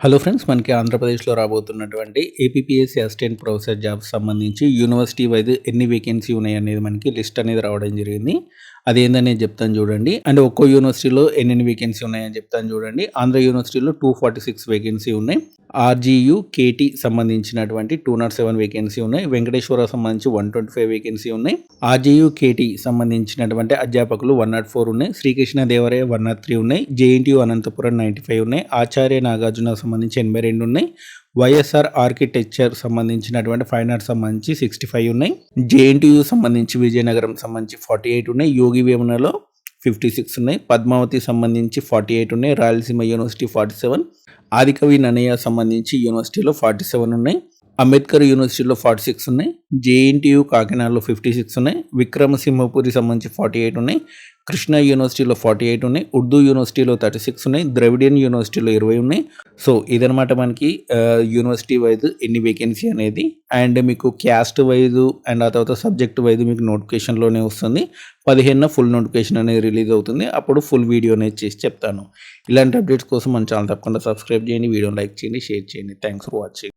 Hello friends, మనకి ఆంధ్రప్రదేశ్‌లో రాబోతున్నటువంటి ఏపీపీఎస్సీ అసిస్టెంట్ ప్రొఫెసర్ జాబ్స్ సంబంధించి యూనివర్సిటీ వైస్ ఎన్ని వేకెన్సీ ఉన్నాయనేది మనకి లిస్ట్ అనేది రావడం జరిగింది. అదేందనేది చెప్తాను చూడండి. అండ్ ఒక్కో యూనివర్సిటీలో ఎన్నెన్ని వేకెన్సీ ఉన్నాయని చెప్తాను చూడండి. ఆంధ్ర యూనివర్సిటీలో 246 వేకెన్సీ ఉన్నాయి. ఆర్‌జీయూ, కేటీ సంబంధించినటువంటి 207 వేకెన్సీ ఉన్నాయి. వెంకటేశ్వర సంబంధించి 125 వేకెన్సీ ఉన్నాయి. ఆర్‌జీయూ, కేటీ సంబంధించినటువంటి అధ్యాపకులు 104 ఉన్నాయి. శ్రీకృష్ణదేవరాయ 103 ఉన్నాయి. జేఎన్‌టీయూ అనంతపురం 95 ఉన్నాయి. ఆచార్య నాగార్జున సంబంధించి 82 ఉన్నాయి. వైఎస్ఆర్ ఆర్కిటెక్చర్ సంబంధించినటువంటి ఫైన్ ఆర్ట్స్ సంబంధించి 65 ఉన్నాయి. జేఎన్టీయూ సంబంధించి విజయనగరం సంబంధించి 48 ఉన్నాయి. యోగి వేమనలో 56 ఉన్నాయి. పద్మావతి సంబంధించి 48 ఉన్నాయి. రాయలసీమ యూనివర్సిటీ 47, ఆదికవి నన్నయ్య సంబంధించి యూనివర్సిటీలో 47 ఉన్నాయి. అంబేద్కర్ యూనివర్సిటీలో 46 ఉన్నాయి. జేఎన్టీయూ కాకినాడలో 56 ఉన్నాయి. విక్రమసింహపురి సంబంధించి 48 ఉన్నాయి. కృష్ణా యూనివర్సిటీలో 48 ఉన్నాయి. ఉర్దూ యూనివర్సిటీలో 36 ఉన్నాయి. ద్రవిడియన్ యూనివర్సిటీలో 20 ఉన్నాయి. సో ఇదనమాట మనకి యూనివర్సిటీ వైజ్ ఎన్ని వేకెన్సీ అనేది. అండ్ మీకు క్యాస్ట్ వైజ్ అండ్ ఆ తర్వాత సబ్జెక్ట్ వైజ్ మీకు నోటిఫికేషన్లోనే వస్తుంది. 15న ఫుల్ నోటిఫికేషన్ అనేది రిలీజ్ అవుతుంది. అప్పుడు ఫుల్ వీడియో అనేది చేసి చెప్తాను. ఇలాంటి అప్డేట్స్ కోసం మన ఛానల్ తప్పకుండా సబ్స్క్రైబ్ చేయండి, వీడియోని లైక్ చేయండి, షేర్ చేయండి. Thanks for watching.